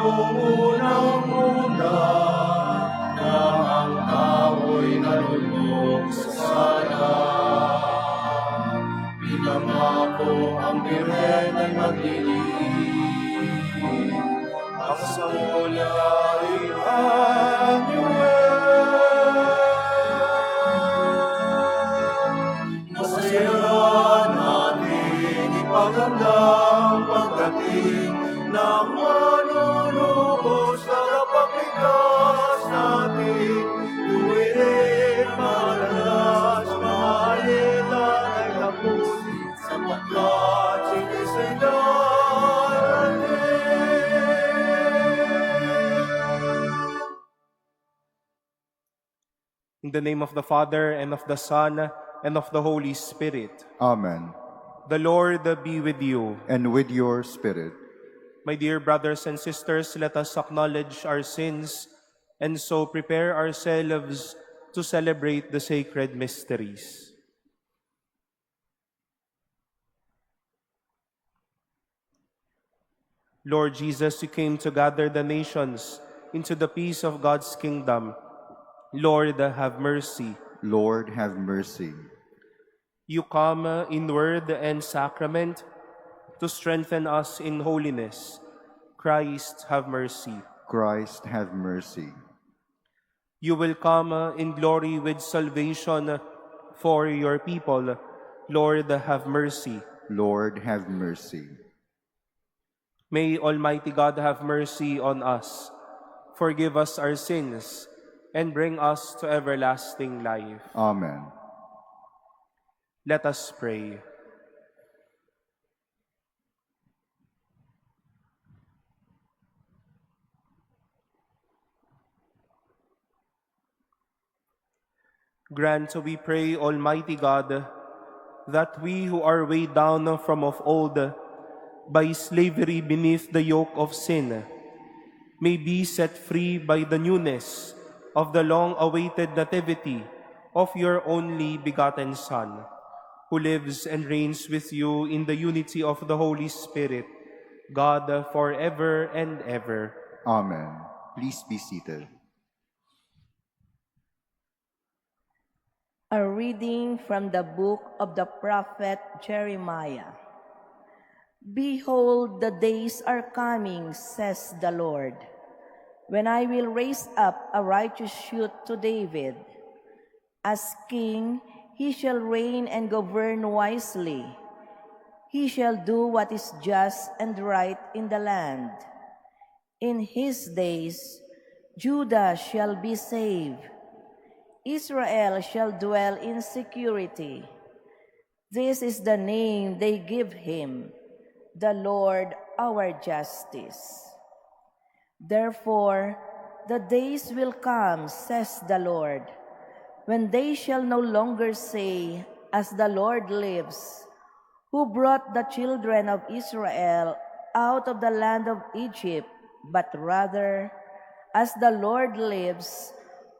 noong unang-una, na ang tao'y nalulog sa sala. Pinangako ang Birhen ay maglilim, ang samula ay masaya natin ipaghandang pagdating ng manunubos na kapagligtas natin. Tuwirin madalas maalila ay tapos sapagkat si Kristo'y darating. In the name of the Father, and of the Son, and of the Holy Spirit. Amen. The Lord be with you. And with your spirit. My dear brothers and sisters, let us acknowledge our sins and so prepare ourselves to celebrate the sacred mysteries. Lord Jesus, you came to gather the nations into the peace of God's kingdom. Lord, have mercy. Lord, have mercy. You come in word and sacrament to strengthen us in holiness. Christ, have mercy. Christ, have mercy. You will come in glory with salvation for your people. Lord, have mercy. Lord, have mercy. May Almighty God have mercy on us, forgive us our sins, and bring us to everlasting life. Amen. Let us pray. Grant, we pray, Almighty God, that we who are weighed down from of old by slavery beneath the yoke of sin may be set free by the newness of the long-awaited nativity of your only begotten Son, who lives and reigns with you in the unity of the Holy Spirit, God forever and ever. Amen. Please be seated. A reading from the book of the prophet Jeremiah. Behold, the days are coming, says the Lord, when I will raise up a righteous shoot to David. As king, he shall reign and govern wisely. He shall do what is just and right in the land. In his days, Judah shall be saved. Israel shall dwell in security. This is the name they give him, the Lord our justice. Therefore, the days will come, says the Lord, when they shall no longer say, as the Lord lives, who brought the children of Israel out of the land of Egypt, but rather, as the Lord lives,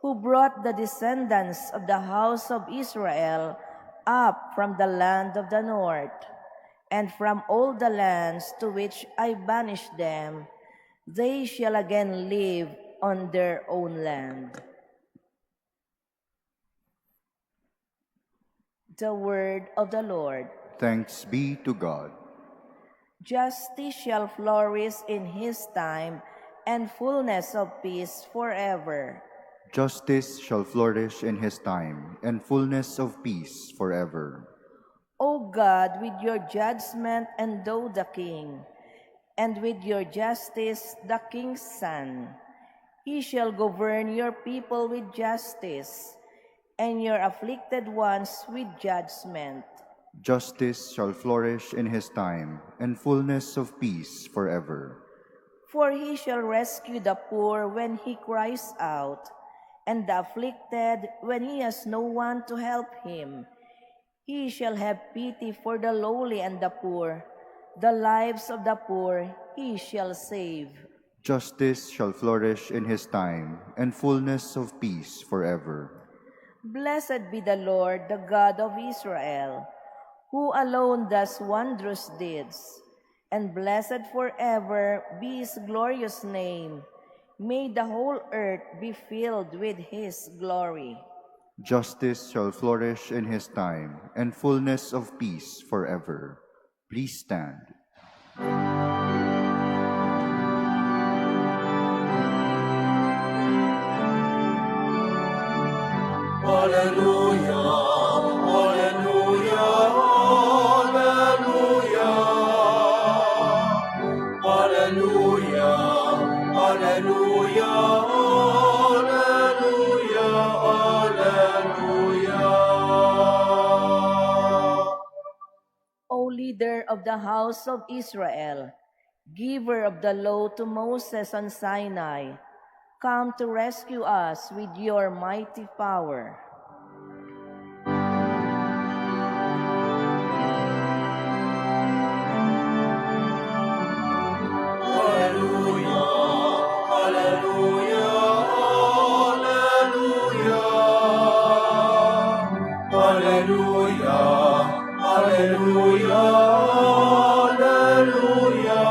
who brought the descendants of the house of Israel up from the land of the north, and from all the lands to which I banished them, they shall again live on their own land. The word of the Lord. Thanks be to God. Justice shall flourish in his time, and fullness of peace forever. Justice shall flourish in his time, and fullness of peace forever. O God, with your judgment endow the king, and with your justice the king's son. He shall govern your people with justice, and your afflicted ones with judgment. Justice shall flourish in his time, and fullness of peace forever. For he shall rescue the poor when he cries out, and the afflicted when he has no one to help him. He shall have pity for the lowly and the poor. The lives of the poor he shall save. Justice shall flourish in his time, and fullness of peace forever. Blessed be the Lord, the God of Israel, who alone does wondrous deeds. and blessed forever be his glorious name. May the whole earth be filled with his glory. Justice shall flourish in his time, and fullness of peace forever. Please stand. Alleluia, alleluia, alleluia. Alleluia, alleluia, alleluia, alleluia. O leader of the house of Israel, giver of the law to Moses on Sinai, come to rescue us with your mighty power. Alleluia, alleluia, alleluia. Alleluia, alleluia, alleluia,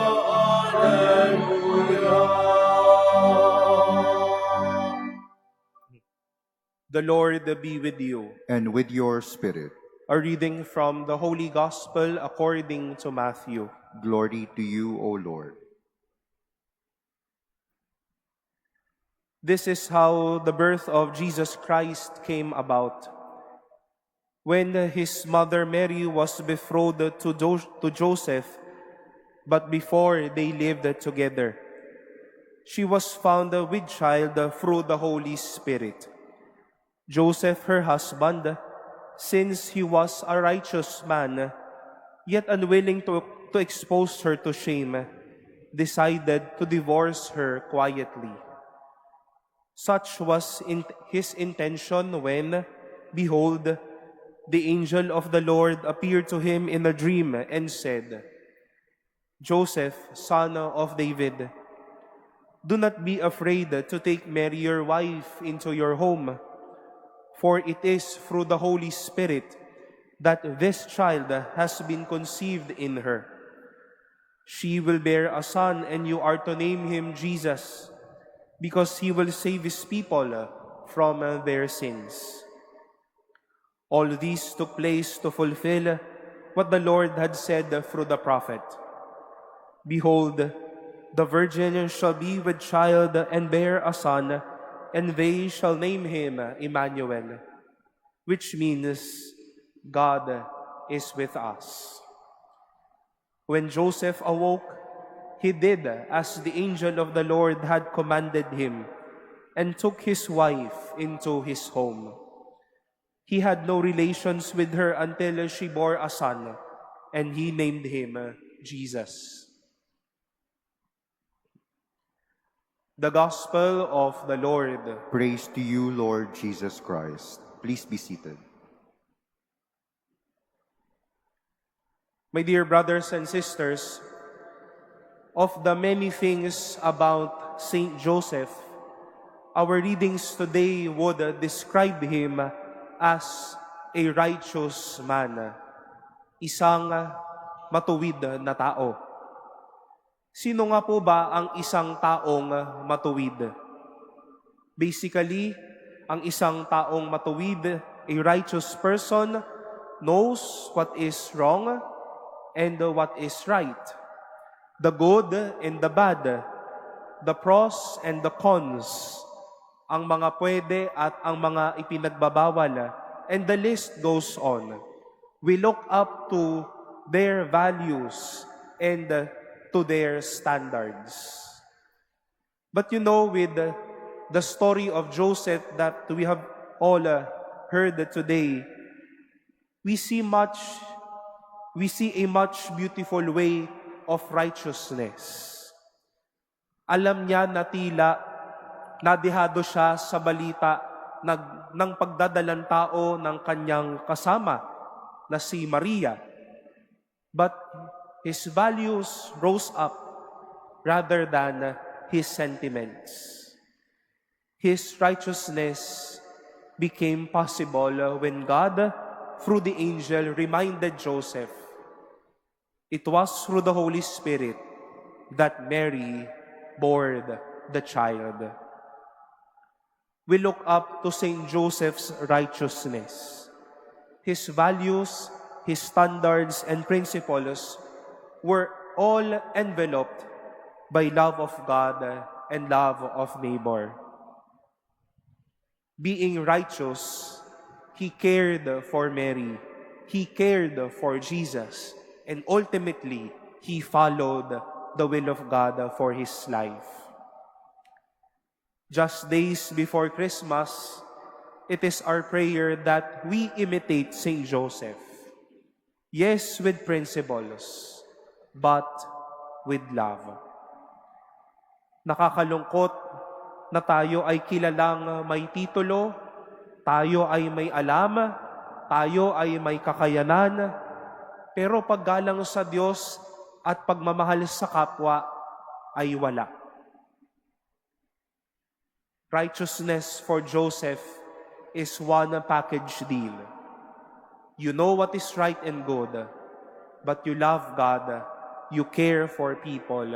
alleluia. The Lord be with you. And with your spirit, A reading from the Holy Gospel according to Matthew. glory to you, O Lord. This is how the birth of Jesus Christ came about. When his mother Mary was betrothed to Joseph, but before they lived together, she was found with child through the Holy Spirit. Joseph, her husband, since he was a righteous man, yet unwilling to expose her to shame, decided to divorce her quietly. Such was his intention when, behold, the angel of the Lord appeared to him in a dream and said, Joseph, son of David, do not be afraid to take Mary your wife into your home, for it is through the Holy Spirit that this child has been conceived in her. She will bear a son, and you are to name him Jesus, because he will save his people from their sins. All these took place to fulfill what the Lord had said through the prophet. Behold, the virgin shall be with child and bear a son, and they shall name him Emmanuel, which means God is with us. When Joseph awoke, he did as the angel of the Lord had commanded him, and took his wife into his home. He had no relations with her until she bore a son, and he named him Jesus. The Gospel of the Lord. Praise to you, Lord Jesus Christ. Please be seated. My dear brothers and sisters, of the many things about Saint Joseph, our readings today would describe him as a righteous man, isang matuwid na tao. Sino nga po ba ang isang taong matuwid? Basically, ang isang taong matuwid, a righteous person, knows what is wrong and what is right, the good and the bad, the pros and the cons, ang mga pwede at ang mga ipinagbabawal, and the list goes on. We look up to their values and to their standards. But you know, with the story of Joseph that we have all heard today, we see a much beautiful way of righteousness. Alam niya na tila nadihado siya sa balita ng pagdadalang tao ng kanyang kasama na si Maria. But his values rose up rather than his sentiments. His righteousness became possible when God, through the angel, reminded Joseph, It was through the Holy Spirit that Mary bore the child. We look up to Saint Joseph's righteousness. His values, his standards, and principles were all enveloped by love of God and love of neighbor. Being righteous, he cared for Mary, he cared for Jesus, and ultimately, he followed the will of God for his life. Just days before Christmas, it is our prayer that we imitate Saint Joseph. Yes, with principles, but with love. Nakakalungkot na tayo ay kilalang may titulo, tayo ay may alam, tayo ay may kakayanan, pero paggalang sa Diyos at pagmamahal sa kapwa ay wala. Righteousness for Joseph is one package deal. You know what is right and good, but you love God, you care for people,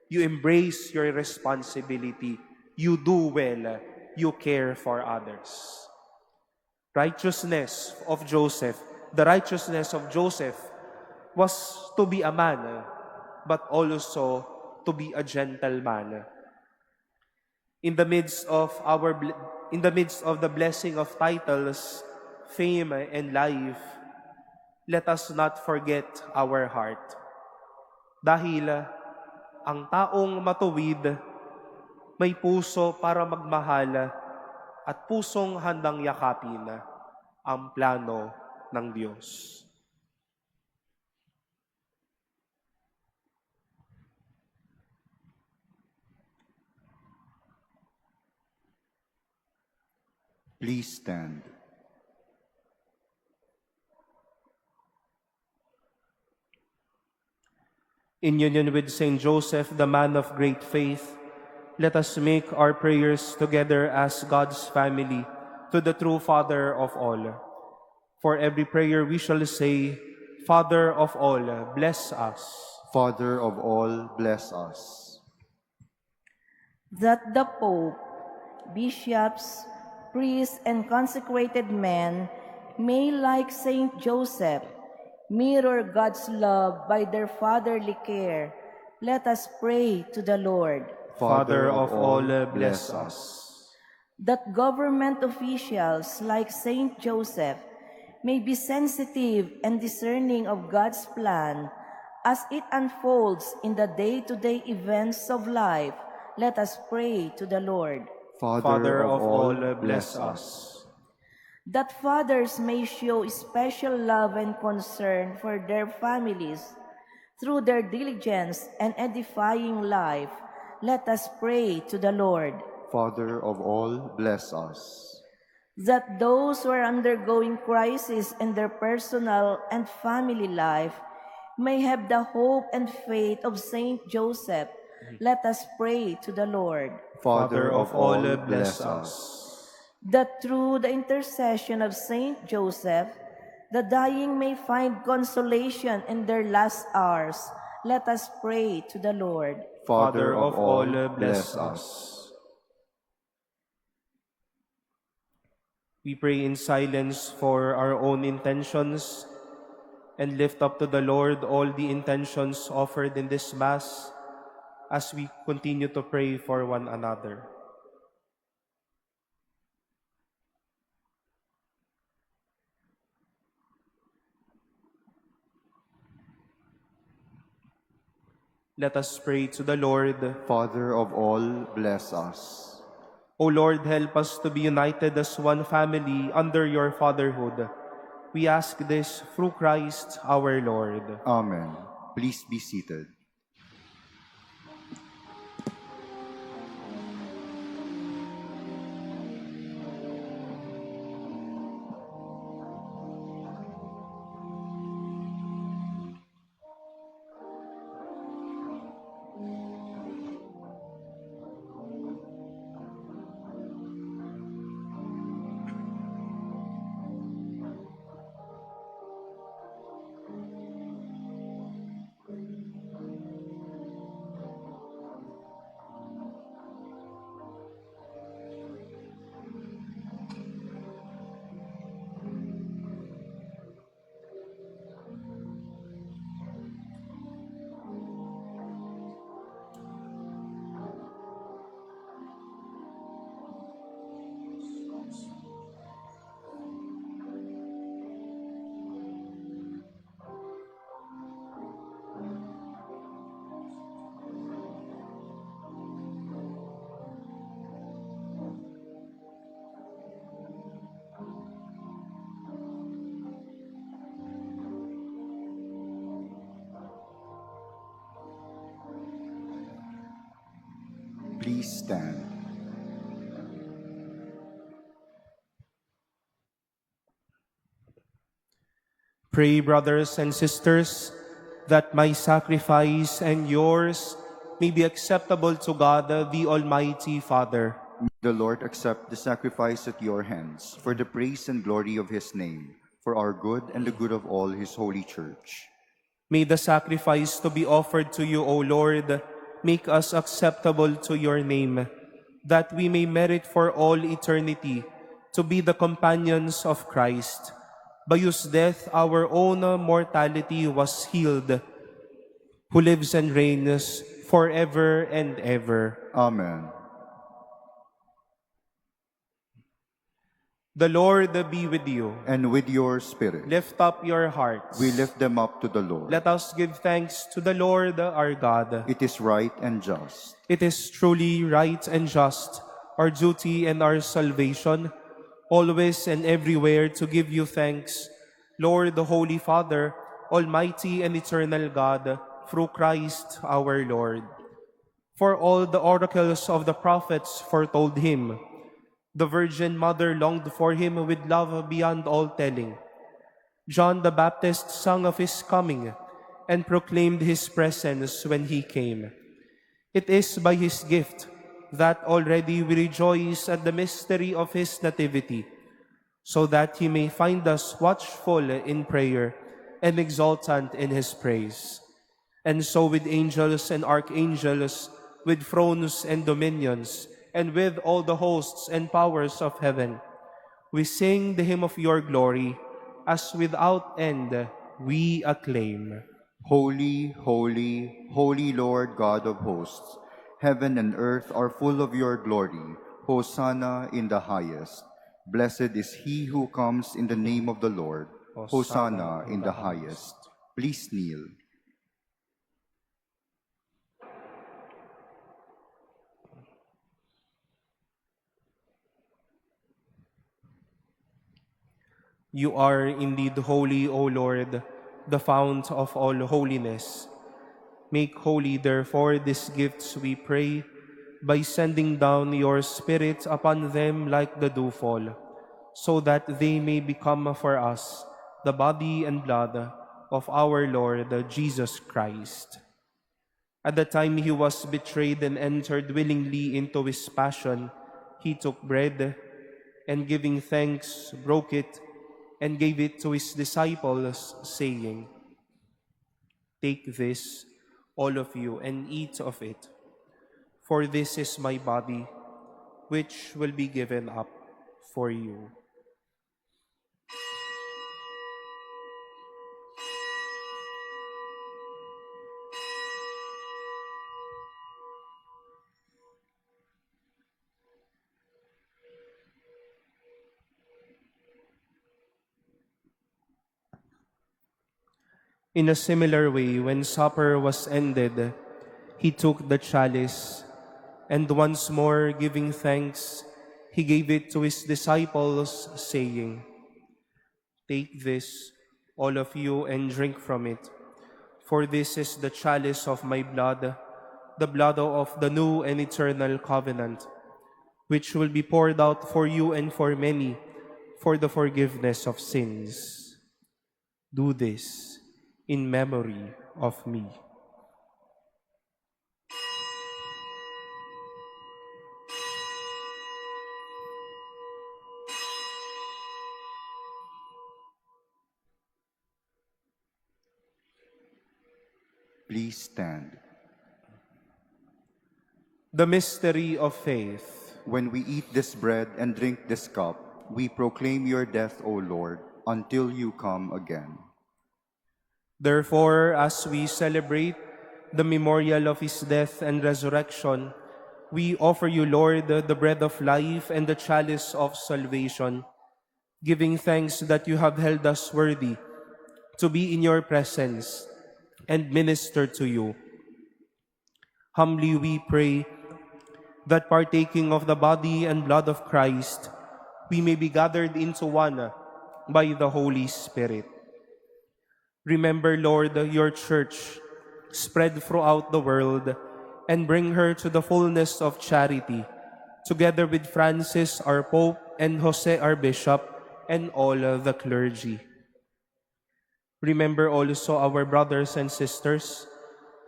you embrace your responsibility, you do well, you care for others. Righteousness of Joseph, the righteousness of Joseph was to be a man, but also to be a gentleman. In the midst of the blessing of titles, fame, and life, let us not forget our heart. Dahil ang taong matuwid may puso para magmahal at pusong handang yakapin ang plano ng Diyos. Please stand. In union with Saint Joseph, the man of great faith, let us make our prayers together as God's family to the true Father of all. For every prayer we shall say, Father of all, bless us. Father of all, bless us. That the Pope, bishops, priests, and consecrated men may, like Saint Joseph, mirror God's love by their fatherly care, let us pray to the Lord. Father of all, bless us. That government officials, like Saint Joseph, may be sensitive and discerning of God's plan as it unfolds in the day-to-day events of life, let us pray to the Lord. Father of all, bless us. That fathers may show special love and concern for their families through their diligence and edifying life, let us pray to the Lord. Father of all, bless us. That those who are undergoing crisis in their personal and family life may have the hope and faith of Saint Joseph, let us pray to the Lord. Father of all, bless us. That through the intercession of Saint Joseph, the dying may find consolation in their last hours, let us pray to the Lord. Father of all, bless us. We pray in silence for our own intentions and lift up to the Lord all the intentions offered in this Mass as we continue to pray for one another. Let us pray to the Lord. Father of all, bless us. O Lord, help us to be united as one family under your fatherhood. We ask this through Christ our Lord. Amen. Please be seated. Please stand. Pray, brothers and sisters, that my sacrifice and yours may be acceptable to God, the Almighty Father. May the Lord accept the sacrifice at your hands for the praise and glory of his name, for our good and the good of all his holy church. May the sacrifice to be offered to you, O Lord, make us acceptable to your name, that we may merit for all eternity to be the companions of Christ. By whose death our own mortality was healed, who lives and reigns forever and ever. Amen. The Lord be with you. And with your spirit, Lift up your hearts. we lift them up to the Lord. Let us give thanks to the Lord our God. It is right and just. It is truly right and just, our duty and our salvation, always and everywhere to give you thanks, Lord, the Holy Father, Almighty and eternal God, through Christ our Lord. For all the oracles of the prophets foretold him. The Virgin Mother longed for him with love beyond all telling. John the Baptist sang of his coming and proclaimed his presence when he came. It is by his gift that already we rejoice at the mystery of his nativity, so that he may find us watchful in prayer and exultant in his praise. And so with angels and archangels, with thrones and dominions, and with all the hosts and powers of heaven, we sing the hymn of your glory, as without end we acclaim. Holy, holy, holy Lord God of hosts, heaven and earth are full of your glory. Hosanna in the highest. Blessed is he who comes in the name of the Lord. Hosanna in the highest. Please kneel. You are indeed holy, O Lord, the fount of all holiness. Make holy, therefore, these gifts, we pray, by sending down your Spirit upon them like the dewfall, so that they may become for us the body and blood of our Lord Jesus Christ. At the time he was betrayed and entered willingly into his passion, he took bread, and giving thanks, broke it, and gave it to his disciples, saying, "Take this, all of you, and eat of it, for this is my body, which will be given up for you." In a similar way, when supper was ended, he took the chalice, and once more giving thanks, he gave it to his disciples, saying, "Take this, all of you, and drink from it, for this is the chalice of my blood, the blood of the new and eternal covenant, which will be poured out for you and for many for the forgiveness of sins. Do this in memory of me." Please stand. The mystery of faith. When we eat this bread and drink this cup, we proclaim your death, O Lord, until you come again. Therefore, as we celebrate the memorial of his death and resurrection, we offer you, Lord, the bread of life and the chalice of salvation, giving thanks that you have held us worthy to be in your presence and minister to you. Humbly we pray that partaking of the body and blood of Christ, we may be gathered into one by the Holy Spirit. Remember, Lord, your church spread throughout the world and bring her to the fullness of charity, together with Francis, our Pope, and Jose, our Bishop, and all the clergy. Remember also our brothers and sisters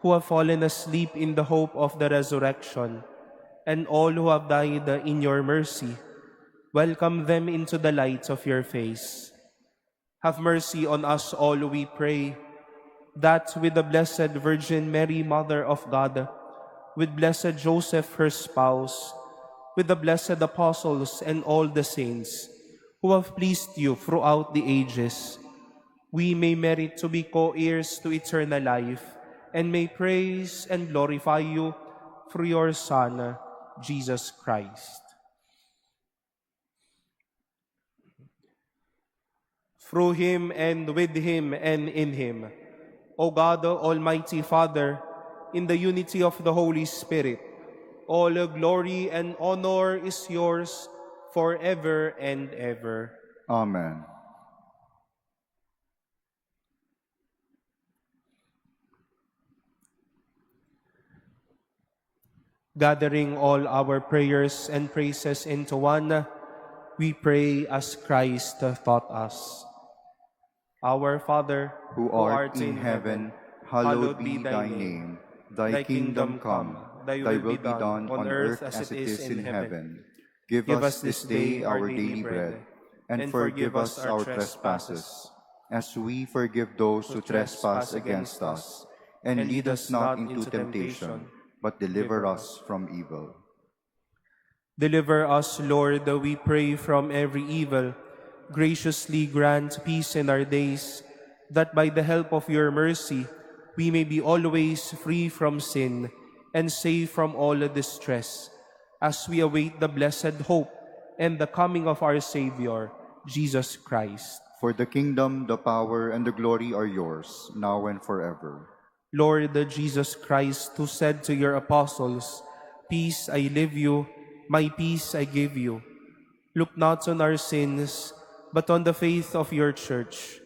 who have fallen asleep in the hope of the resurrection, and all who have died in your mercy. Welcome them into the light of your face. Have mercy on us all, we pray, that with the Blessed Virgin Mary, Mother of God, with blessed Joseph, her spouse, with the blessed apostles and all the saints who have pleased you throughout the ages, we may merit to be co-heirs to eternal life and may praise and glorify you through your Son, Jesus Christ. Through him and with him and in him, O God, Almighty Father, in the unity of the Holy Spirit, all glory and honor is yours forever and ever. Amen. Gathering all our prayers and praises into one, we pray as Christ taught us. Our Father, Who art in heaven, hallowed be thy name. Thy kingdom come, thy will be done on earth as it is in heaven. Give us this day our daily bread, and forgive us our trespasses, as we forgive those who trespass against us. And lead us not into temptation, but deliver us from evil. Deliver us, Lord, we pray, from every evil. Graciously grant peace in our days, that by the help of your mercy we may be always free from sin and safe from all distress, as we await the blessed hope and the coming of our Savior, Jesus Christ. For the kingdom, the power, and the glory are yours, now and forever. Lord Jesus Christ, who said to your apostles, "Peace I leave you, my peace I give you," look not on our sins, but on the faith of your Church,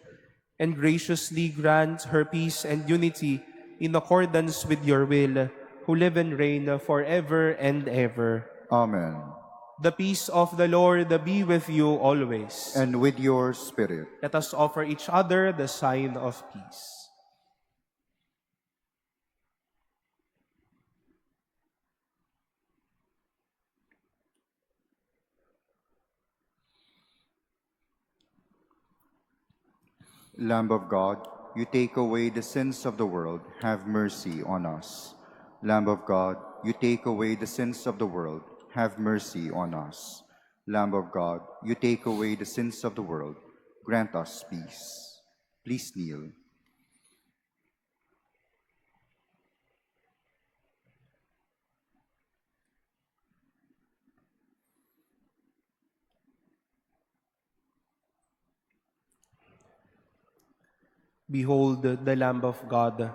and graciously grant her peace and unity in accordance with your will, who live and reign forever and ever. Amen. The peace of the Lord be with you always. And with your spirit. Let us offer each other the sign of peace. Lamb of God, you take away the sins of the world, have mercy on us. Lamb of God, you take away the sins of the world, have mercy on us. Lamb of God, you take away the sins of the world, grant us peace. Please kneel. Behold the Lamb of God.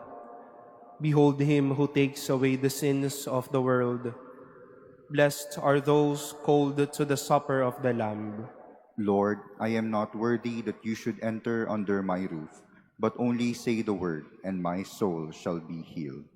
Behold him who takes away the sins of the world. Blessed are those called to the supper of the Lamb. Lord, I am not worthy that you should enter under my roof, but only say the word, and my soul shall be healed.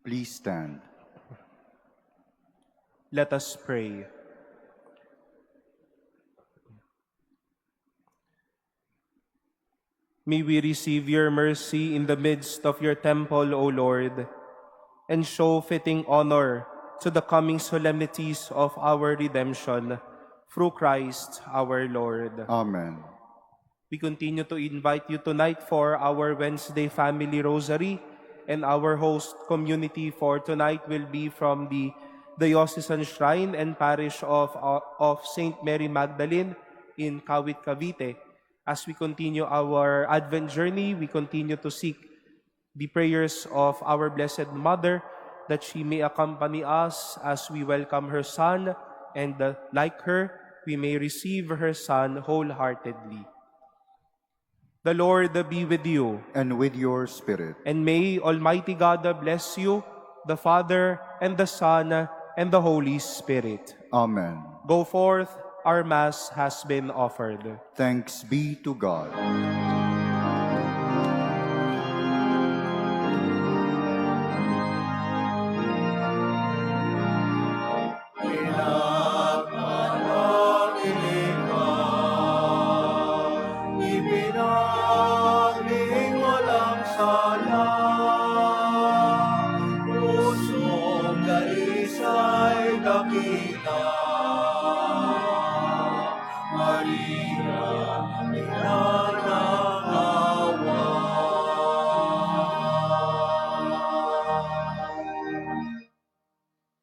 Please stand. Let us pray. May we receive your mercy in the midst of your temple, O Lord, and show fitting honor to the coming solemnities of our redemption through Christ our Lord. Amen. We continue to invite you tonight for our Wednesday Family Rosary, and our host community for tonight will be from the Diocesan Shrine and Parish of St. Mary Magdalene in Kawit, Cavite. As we continue our Advent journey, we continue to seek the prayers of our Blessed Mother that she may accompany us as we welcome her Son, and like her, we may receive her Son wholeheartedly. The Lord be with you. And with your spirit. And may Almighty God bless you, the Father, and the Son, and the Holy Spirit. Amen. Go forth, our Mass has been offered. Thanks be to God. Pinagpanagiling ka, ibinagling walang sala. Pusong darisay dakila, Maria